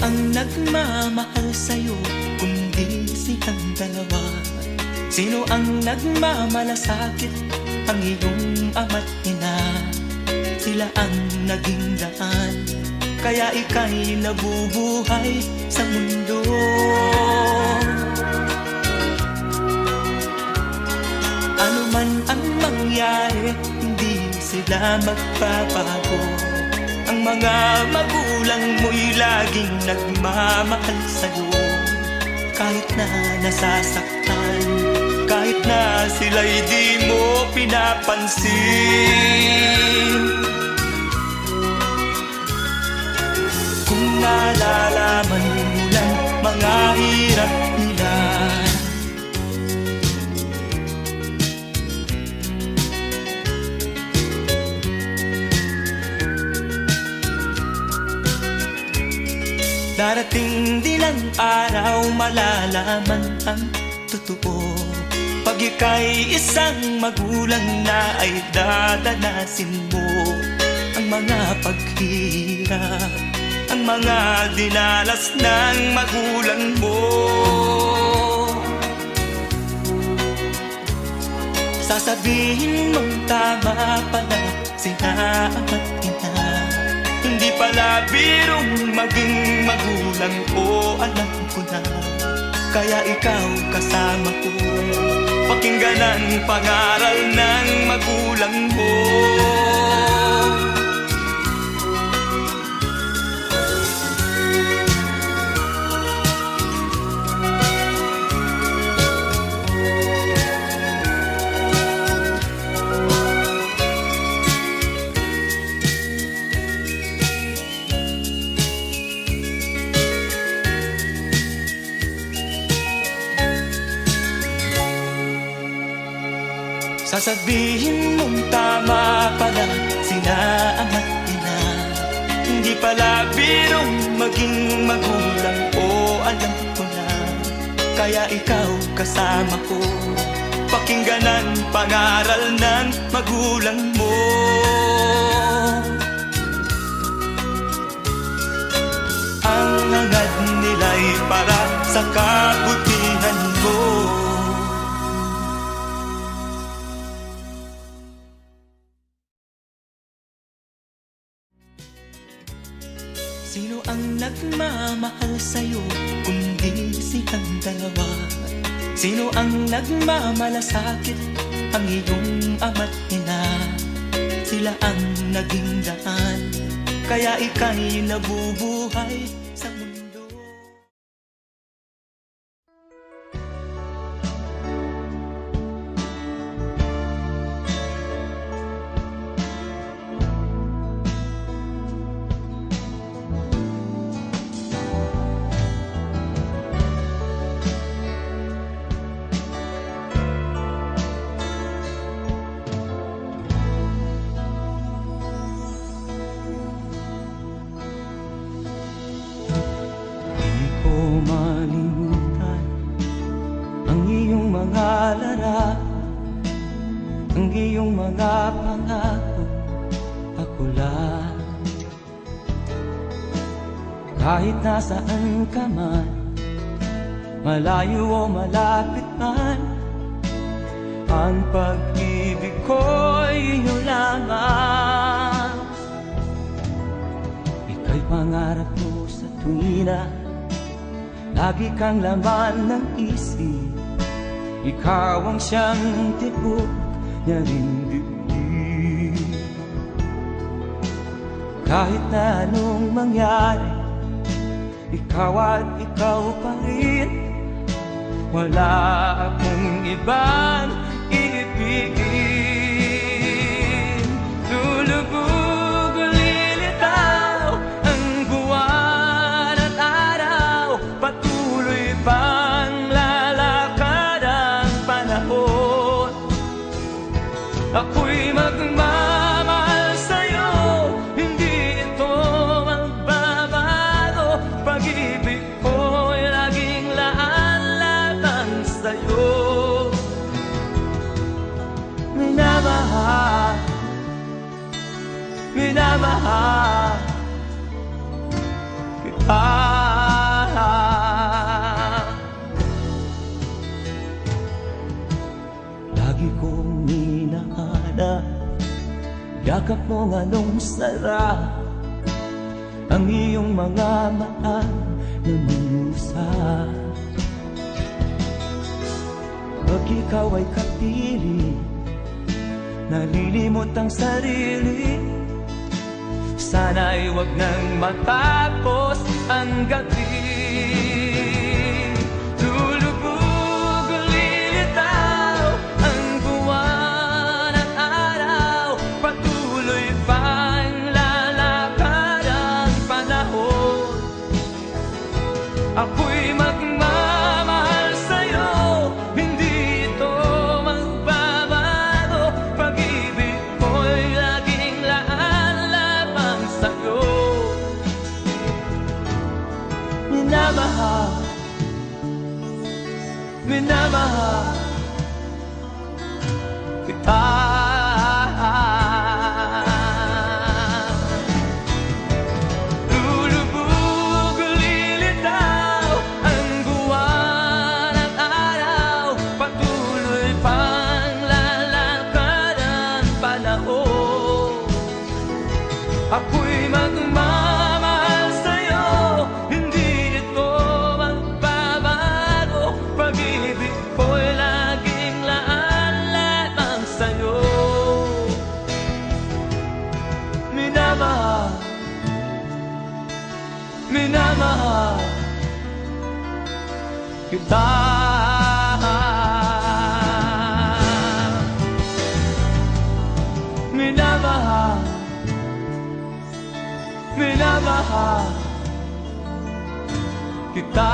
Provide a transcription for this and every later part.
ang nagmamahal sa'yo kundi silang dalawa? Sino ang nagmamalasakit? Ang iyong ama't ina. Sila ang naging daan, kaya ika'y nabubuhay sa mundo. Ano man ang mangyari, hindi sila magbabago. Ang mga magulang mo'y laging nagmamahal sa'yo. Kahit na nasasaktan, kahit na sila'y di mo pinapansin. Kung nalalaman mo lang mga hirap nila, darating din ang araw malalaman ang totoo. Pag ika'y isang magulang na ay dadanasin mo ang mga paghihirap, ang mga dinalas ng magulang mo. Sasabihin mong tama pala sila ama't ina. Hindi pala birong maging magulang ko, alam ko na. Kaya ikaw kasama ko, pakinggan ang pangaral ng magulang mo. Sasabihin mong tama pala sila ama't ina. Hindi pala birong maging magulang ko, alam ko na. Kaya ikaw kasama ko, pakinggan ang pangaral ng magulang mo. Ang hangad nila'y para sa kabutihan mo. Sino ang nagmamahal sa'yo kundi silang dalawa? Sino ang nagmamalasakit? Ang iyong ama't ina. Sila ang naging daan, kaya ika'y nabubuhay sa mundo. Malimutan ang iyong mga larawan, ang iyong mga pangako, ako lang. Kahit nasaan ka man, malayo o malapit man, ang pag-ibig ko'y iyo lamang. Ika'y pangarap ko sa tuwina, lagi kang laman ng isip. Ikaw ang siyang tibok niya rin dibdib. Kahit na anong mangyari, ikaw at ikaw pa rin. Wala akong ibang iibigin. Lulubog o lilitaw ang buwan at araw, patuloy pang lalakad ang panahon. Ako'y magmamahal sa'yo, hindi ito magbabago. Pag-ibig ko'y laging laan-laan sa'yo. Minamahal, minamahal kita. na yakap mo nga nung sarap ang iyong mga mata nag-uusap. Pag ikaw ay kapili, nalilimot ang sarili. Sana'y wag nang matapos ang gabi. Lulubog o lilitaw ang buwan at araw, patuloy pang lalakad ang panahon. Ako'y magmamahal sa'yo, hindi ito magbabago. Pag-ibig ko'y laging laan lamang sa'yo. Minamahal, minamahal kita. Lulubog o lilitaw ang buwan at araw, patuloy pang lalakad ang panahon. Ako'y magmamahal sa'yo, hindi ito magbabago. Pag-ibig ko'y laging laan lamang sa'yo. Minamahal, minamahal kita. Minamahal, minamahal kita.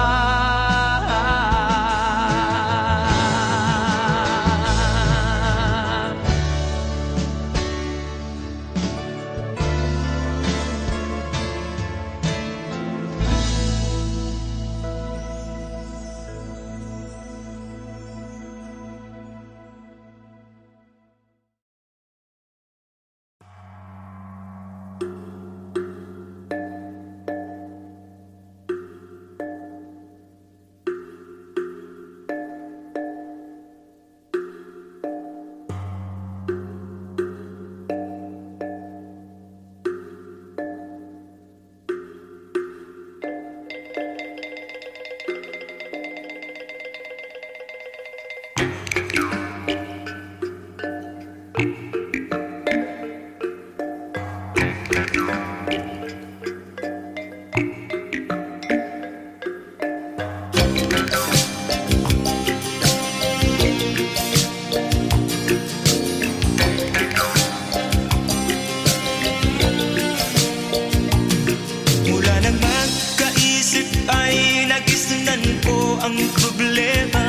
Mula nang magkaisip ay nagisnan ko ang problema,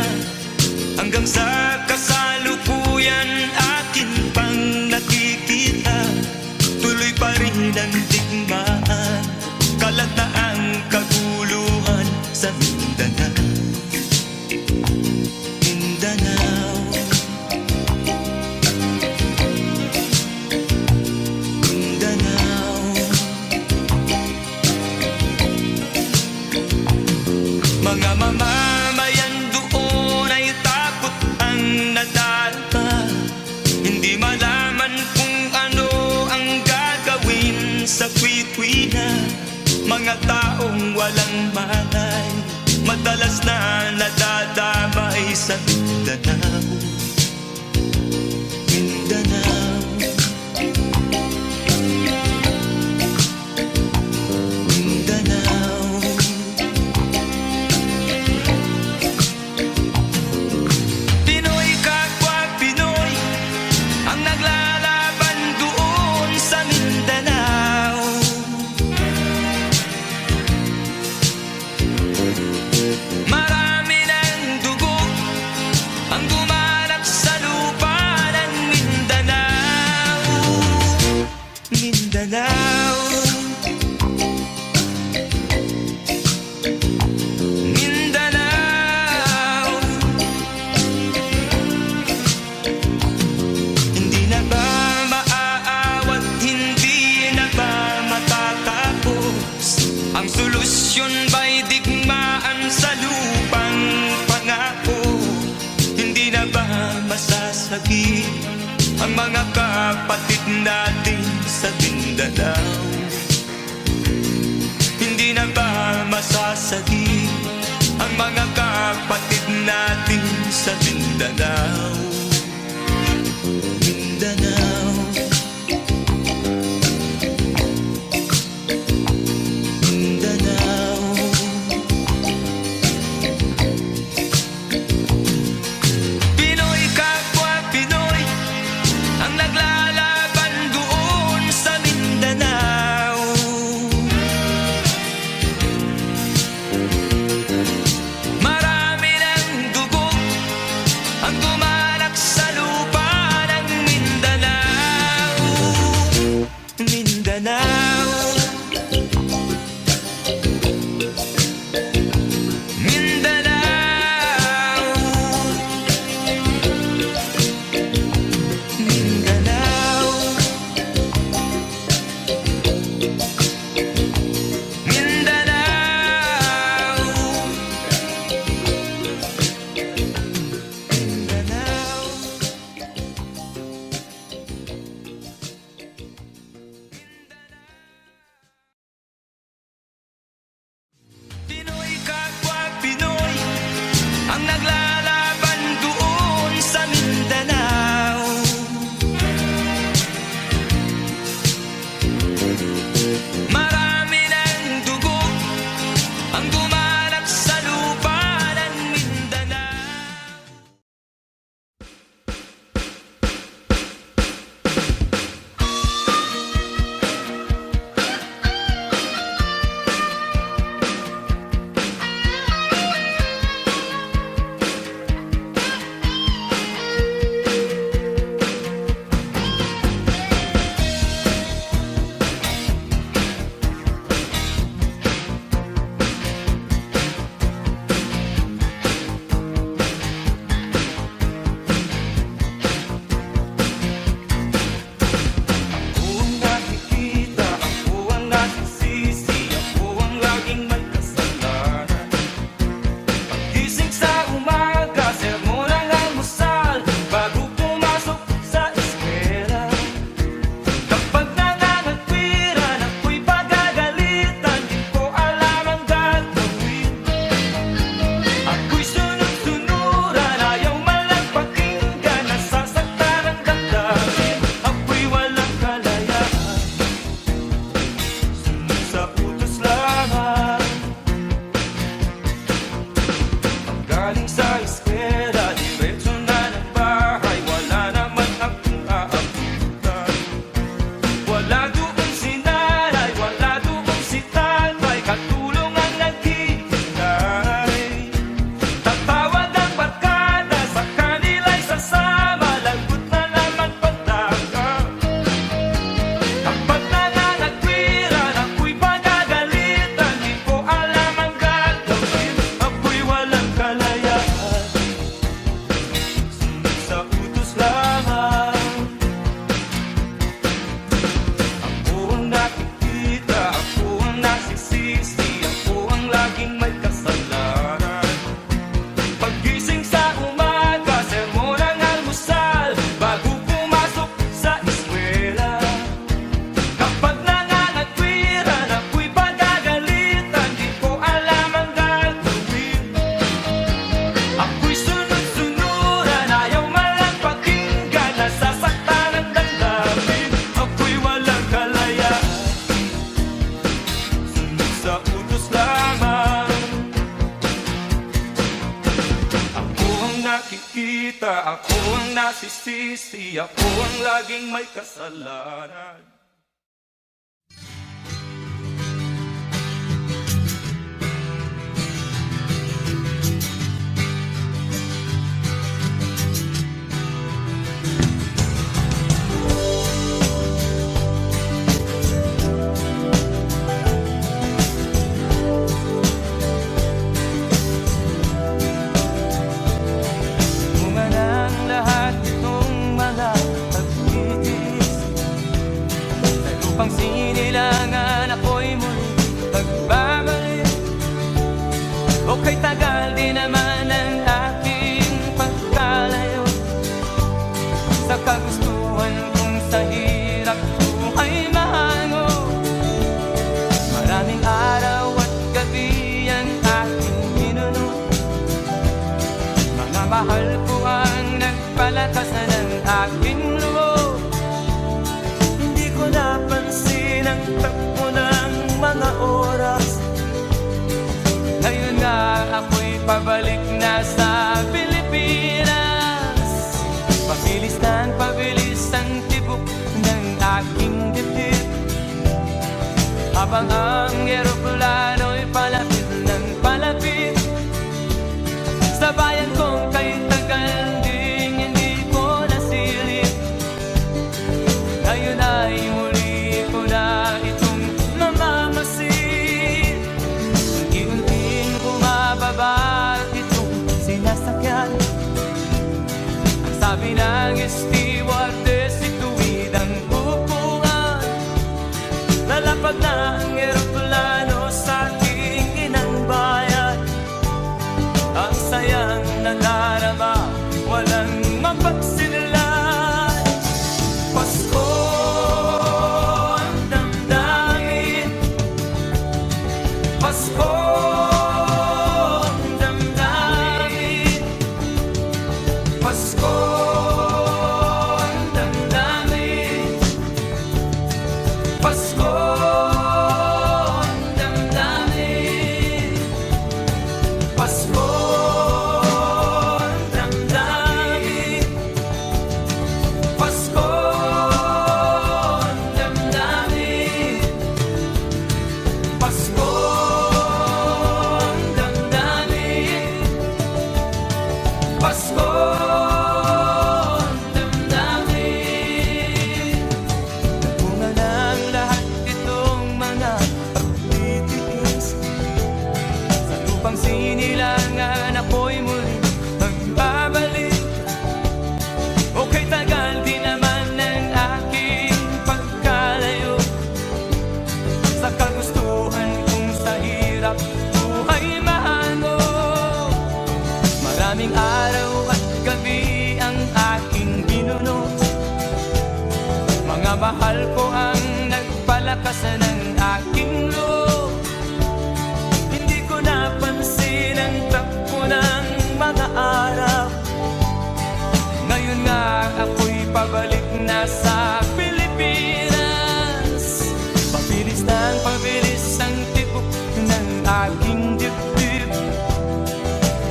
hanggang sa kasalukuyan akin pang nakikita. Tuloy pa rin ang digmaan, kalat na ang kaguluhan sa Mindanao. Mindanao, Mindanao. Mga mamamayan doon ay takot ang nadalpa, hindi malaman kung ano ang gagawin sa kwit-kwina. Mga taong walang malay, madalas na nadadamay sa Mindanao. Mindanao, Mindanao. Pinoy kapwa Pinoy ang naglalaban doon sa Mindanao. Marami ng dugo ang gumanap sa lupa ng Mindanao. Mindanao, Mindanao. Hindi na ba kapatid natin sa Mindanao. Hindi na ba masasagi ang mga kapatid natin sa Mindanao? Mindanao, Mindanao. Pinoy kapwa Pinoy ang naglalaban doon sa Mindanao. Marami ng dugo ang gumalak sa lupa ng Mindanao. Mindanao, Mindanao, Mindanao, Mindanao. Pinoy kapwa Pinoy ang naglalaban doon sa Mindanao. Marami ng dugo ang gumalak sa lupa ng Mindanao. Ako ang nakikita, ako ang nasisisi, ako ang laging may kasalanan. Pagising sa umaga, sermon ang almusal, bago pumasok sa eskwela. Kapag nangangatwiran, ako'y pagagalitan, di ko alam ang gagawin. Ako'y sunod-sunuran, ayaw man lang pakinggan, nasasaktan ang damdamin. Ako'y walang kalayaan, sunod sa utos lamang. Galing sa eskwela, diretso na ng bahay, wala naman akong aabutan. Wala doon si nanay, wala doon si tatay, katulong ang naghihintay. Tatawag ang barkada, sa kanila'y sasama, lagot na naman pagdaga. Kapag nangangatwiran, ako'y pagagalitan, di ko alam ang gagawin. Ako'y walang kalayaan, sunod sa utos lamang. Ako ang nakikita, ako ang nasisisi, ako ang laging may kasalanan. Pagising sa umaga, sermon ang almusal, bago pumasok sa eskwela. Kapag nangangatwiran, ako'y pagagalitan, di ko alam ang gagawin. Ako'y sunod-sunuran, ayaw man lang pakinggan, nasasaktan ang damdamin. Ako'y walang kalayaan, sunod sa utos lamang. Ako ang nakikita, ako ang nasisisi, ako ang laging may kasalanan. Bunga ng lahat itong mga pagtitiis pabalik na sa Pilipinas. Pabilis ang tibok ng aking dibdib, habang ang eroplano'y palapit ng palapit sa bayan kong kay tagal ding hindi ko nasilip. Ngayon ay muli ko na itong mamamasid. Unti-unting bumababa itong sinasakyan. Ang sabi ng stewardess, ituwid ang upuan. Lalapag na ang eroplano sa aking inang bayan. Ang sayang nadarama, walang mapagsilan. Pasko ang damdamin, Pasko ang damdamin, Pasko ang damdamin, Pasko ang damdamin, Pasko ang damdamin, Pasko ang damdamin, Pasko ang damdamin, Pasko ang damdamin. Bunga ng lahat itong mga pagtitiis, sa lupang sinilangan ako'y muli magbabalik. Okay, tagal din naman ng aking pagkalayo sa kagustuhan kong sa hirap buhay maano. Maraming araw at gabi ang aking binuno, mga mahal ko ang nagpalakas ng aking loob. Hindi ko napansin ang takbo ng mga araw. Ngayon nga ako'y pabalik na sa Pilipinas. Pabilis ang tibok ng aking dibdib,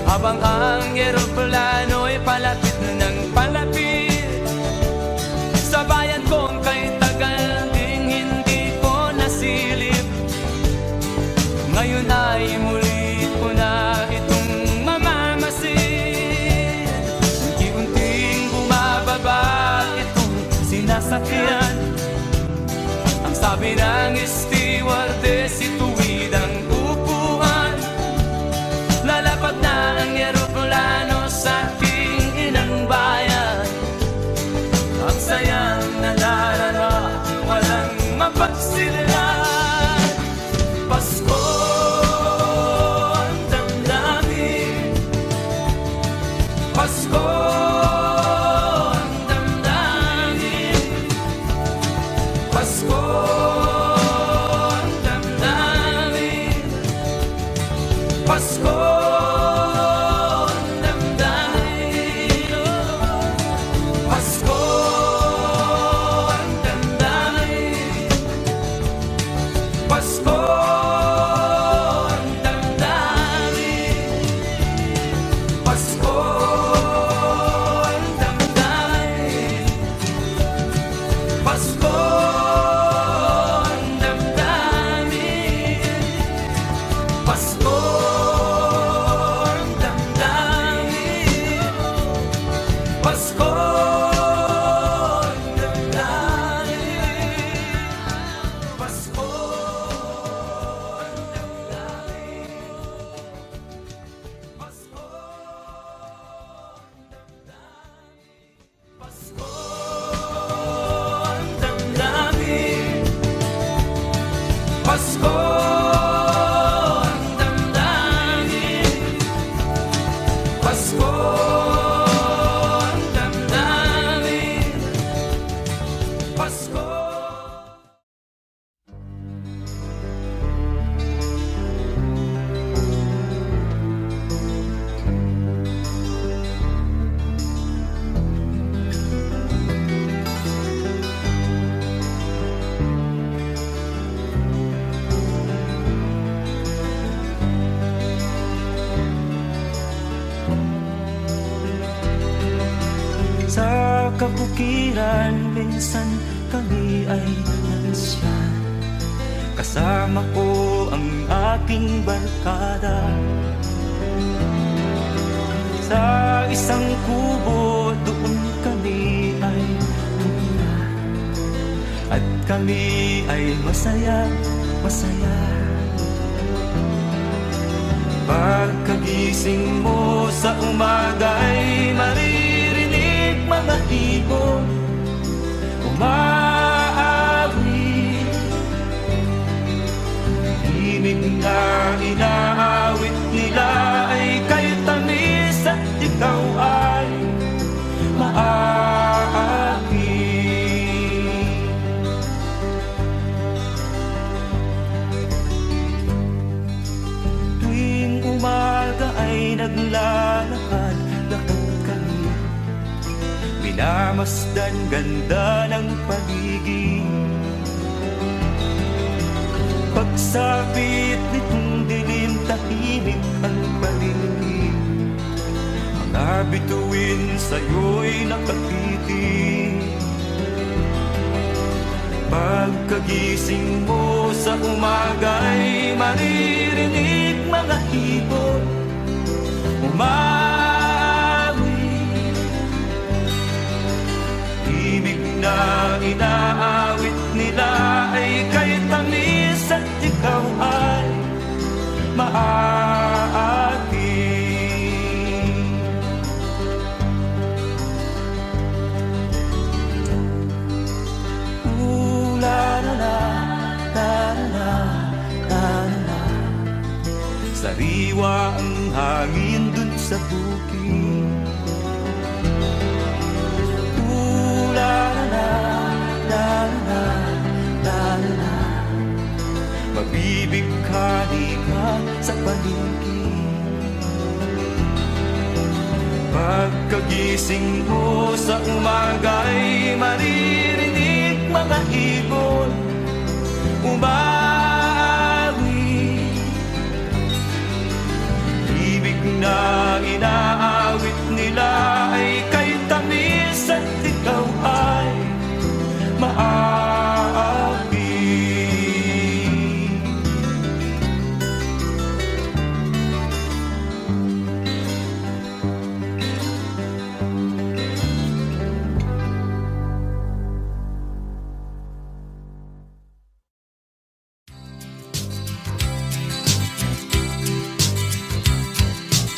habang ang eroplano'y palapit ng palapit sa bayan kong kay tagal ding hindi ko nasilip. Ngayon ay muli ko na itong mamamasid. Unti-unting bumababa itong sinasakyan. Ang sabi ng stewardess, ituwid ang upuan. Lalapag na ang eroplano sa aking inang bayan. Ang sayang nadarama, walang mapagsilan. Pasko ang damdamin, Pasko ang damdamin, Pasko ang damdamin, Pasko ang damdamin, Pasko ang damdamin, Pasko ang damdamin, Pasko ang damdamin, Pasko ang damdamin, Pasko ang damdamin, Pasko ang damdamin, Pasko ang damdamin, Pasko ang damdamin, Pasko ang damdamin, Pasko ang damdamin, Pasko. bukiran, minsan kami ay nalasya. Kasama ko ang aking barkada. Sa isang kubo doon kami ay tumira, at kami ay masaya, masaya. Pagkagising mo sa umaga'y maririnig mga ibon umaawi. Himig na inaawit nila ay kay tamis at ikaw ay maaaki. Tuwing umaga ay naglalakad-lakad kami, minamasdan ganda ng paligid. Pagsapit nitong dilim, tahimik ang paligid. Mga bituin sa'yo'y nakatitig. Pagkagising mo sa umaga'y maririnig mga ibon umawi. Ibig na inaawit nila ay kay tamis at ikaw ay maaaki. Sariwa ang hangin dun sa bukid. Mabibighani ka sa paligid. Pagkagising mo sa umaga'y maririnig mga ibon umawi. Ibig na inaawit nila ay kay tamis at ikaw ay maaaki.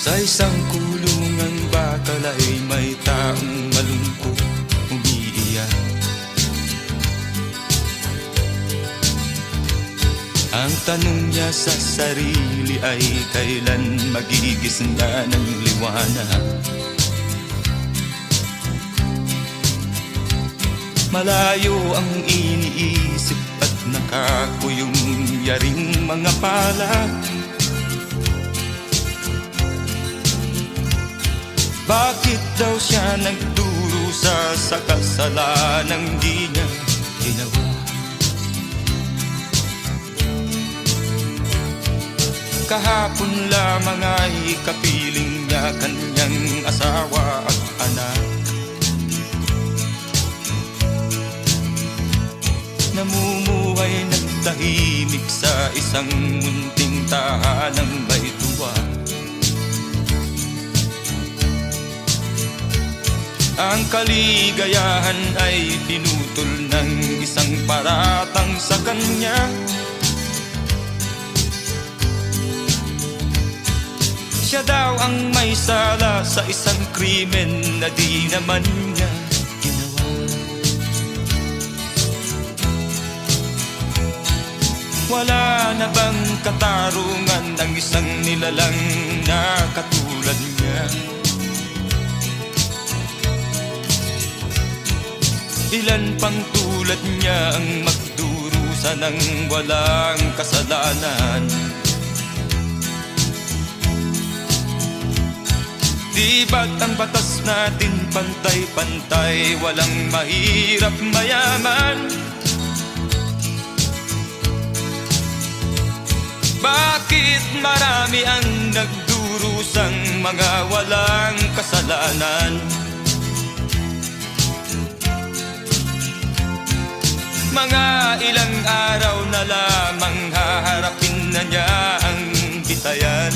Sa isang kulungang bakal ay may taong malungkot umiiyak. Ang tanong niya sa sarili ay kailan magigising na ng liwanag. Malayo ang iniisip at nakakuyong yaring mga palad. Bakit daw siya nagdurusa sa kasalanang di niya ginawa? Kahapon lamang ay kapiling niya kanyang asawa at anak. Namumuhay ng tahimik sa isang munting tahanang may tuwa. Ang kaligayahan ay pinutol ng isang paratang sa kanya. Siya daw ang may sala sa isang krimen na di naman niya ginawa. Wala na bang katarungan ng isang nilalang na katulad niya? Ilan pang tulad niya ang magdurusa ng walang kasalanan? Di ba't ang batas natin pantay-pantay, walang mahirap mayaman? Bakit marami ang nagdurusang mga walang kasalanan? Mga ilang araw na lamang haharapin na niya ang bitayan.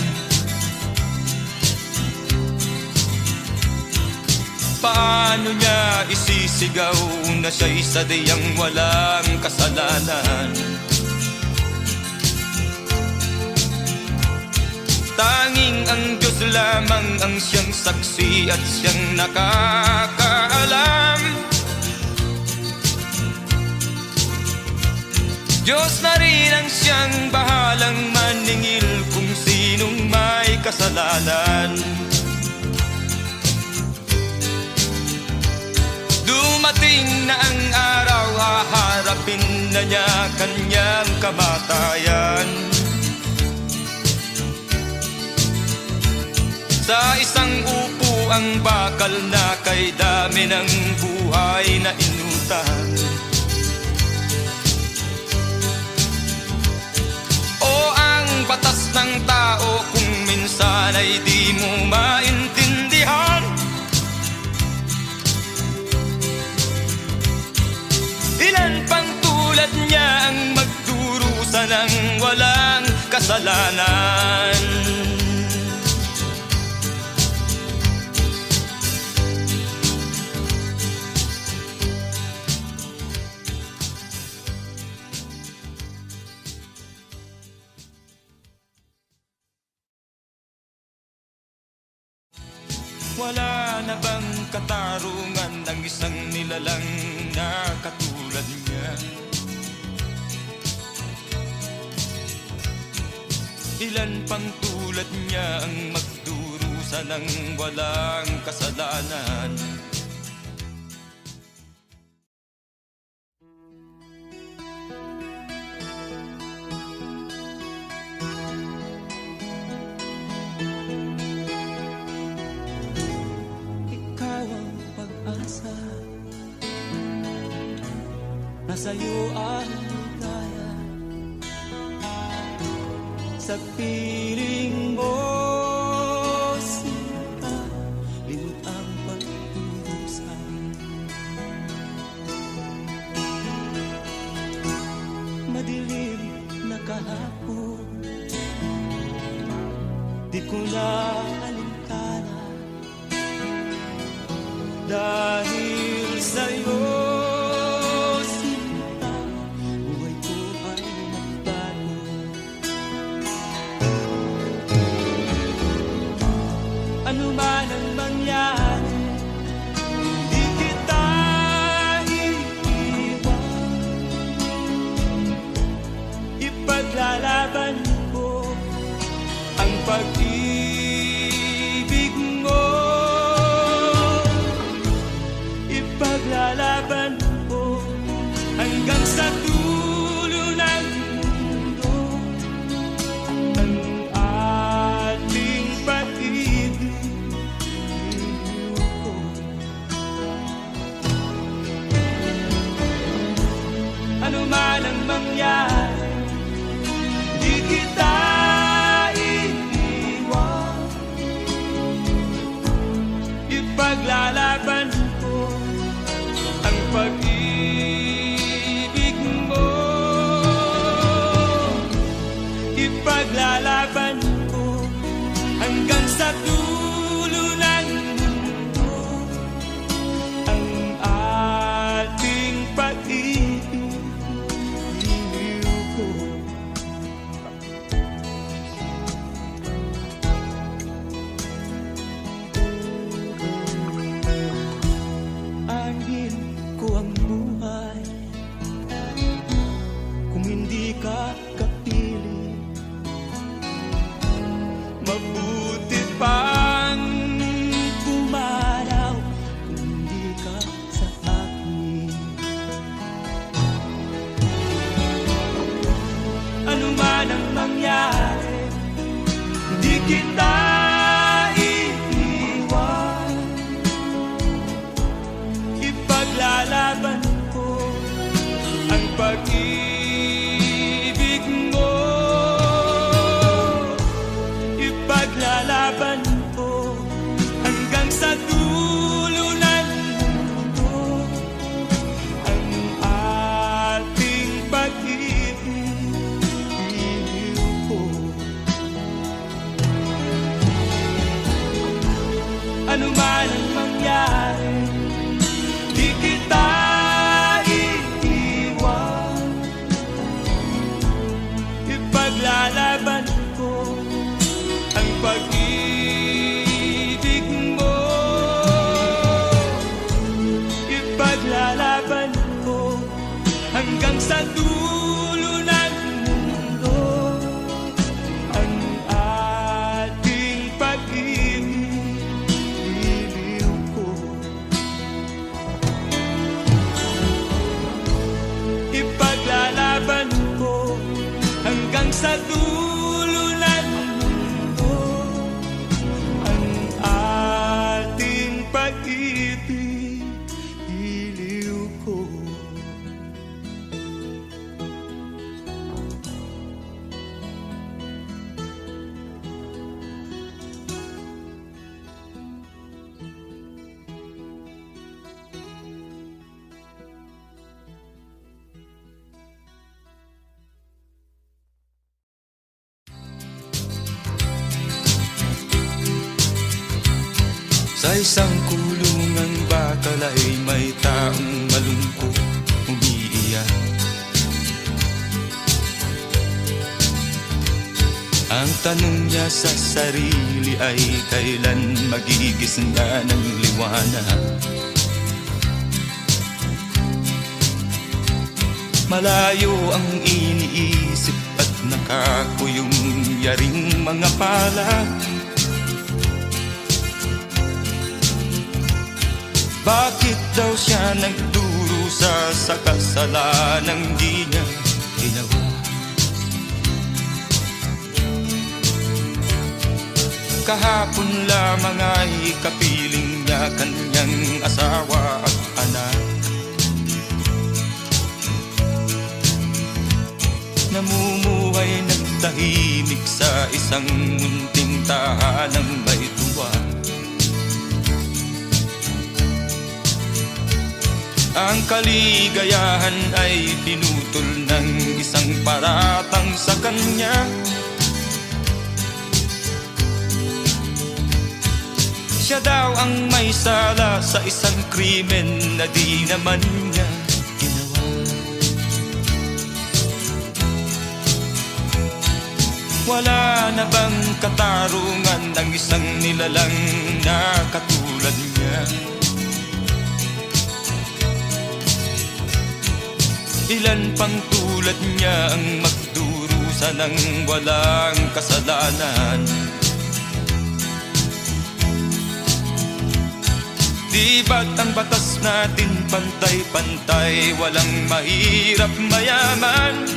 Paano niya isisigaw na siya'y sadyang walang kasalanan? Tanging ang Diyos lamang ang siyang saksi at siyang nakakaalam. Diyos na rin ang siyang bahalang maningil kung sinong may kasalanan. Dumating na ang araw, haharapin na niya kanyang kamatayan. Sa isang upo ang bakal na kay dami ng buhay na inutang. O ang batas ng tao kung minsan ay di mo maintindihan. Ilan pang tulad niya ang magdurusa ng walang kasalanan. Wala na bang katarungan ng isang nilalang na katulad niya? Ilan pang tulad niya ang magdurusa ng walang kasalanan? Sa'yo ang ligaya, sa piling mo sinta, limot ang pagdurusa. Madilim na kahapon, di ko na alintana, dahil sa'yo ano man ang mangyari, di kita iiwan. Ipaglalaban ko ang pag-ibig mo. Ipaglalaban ko hanggang sa dulo ng mundo ang ating pag-ibig. Ano man ang mangyari, di kita iiwan. Ipaglalaban ko ang pag-ibig mo. Ipaglalaban ko hanggang sa dulo ng mundo ang ating pag-ibig. Angin ko ang buhay kung hindi ka kapiling. Mabuti pang pumaraw kung hindi ka sa akin. Ano man ang mangyari, di kita iiwan. Ipaglalaban ko ang pag-ibig mo. Ipaglalaban ko hanggang sa dulo ng mundo ang sa dulo ng mundo ang ating pag-ibig, iliw ko. Sa isang kulungang bakal ay may taong malungkot umiiyak. Ang tanong niya sa sarili ay kailan magigising na ng liwanag. Malayo ang iniisip at nakakuyong yaring mga palad. Bakit daw siya nagdurusa sa kasalanang di niya ginawa? Kahapon lamang ay kapiling niya kanyang asawa at anak. Namumuhay ng tahimik sa isang munting tahanang may tuwa. Ang kaligayahan ay pinutol ng isang paratang sa kanya. Siya daw ang may sala sa isang krimen na di naman niya ginawa. Wala na bang katarungan ng isang nilalang na katulad niya? Ilan pang tulad niya ang magdurusa ng walang kasalanan? Di ba't ang batas natin pantay-pantay, walang mahirap mayaman?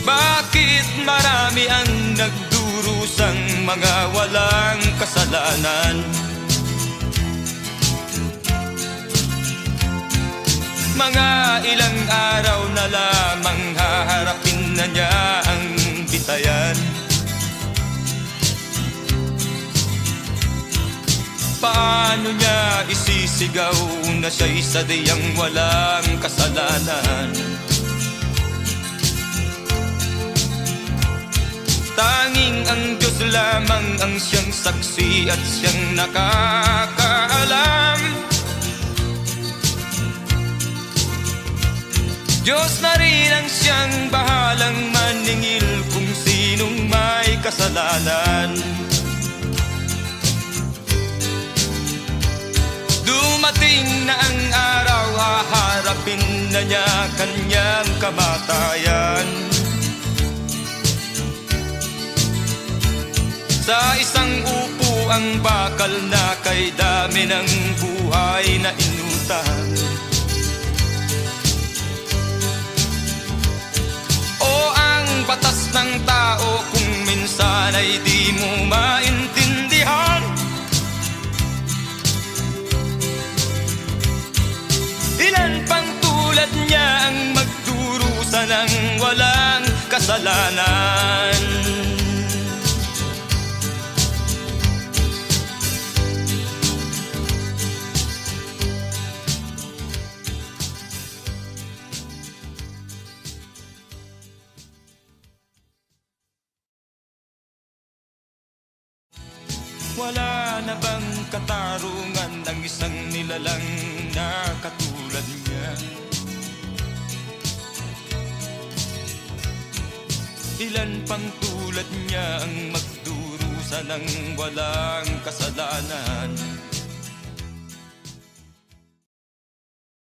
Bakit marami ang nagdurusang mga walang kasalanan? Mga ilang araw na lamang haharapin na niya ang bitayan. Paano niya isisigaw na siya'y sadyang walang kasalanan? Tanging ang Diyos lamang ang siyang saksi at siyang nakakaalam. Diyos na rin ang siyang bahalang maningil kung sinong may kasalanan. Dumating na ang araw, haharapin na niya kanyang kamatayan. Sa isang upo ang bakal na kay dami ng buhay na inutang. Batas ng tao kung minsan ay di mo maintindihan. Ilan pang tulad niya ang magdurusa ng walang kasalanan? Wala na bang katarungan ng isang nilalang na katulad niya? Ilan pang tulad niya ang magdurusa ng walang kasalanan?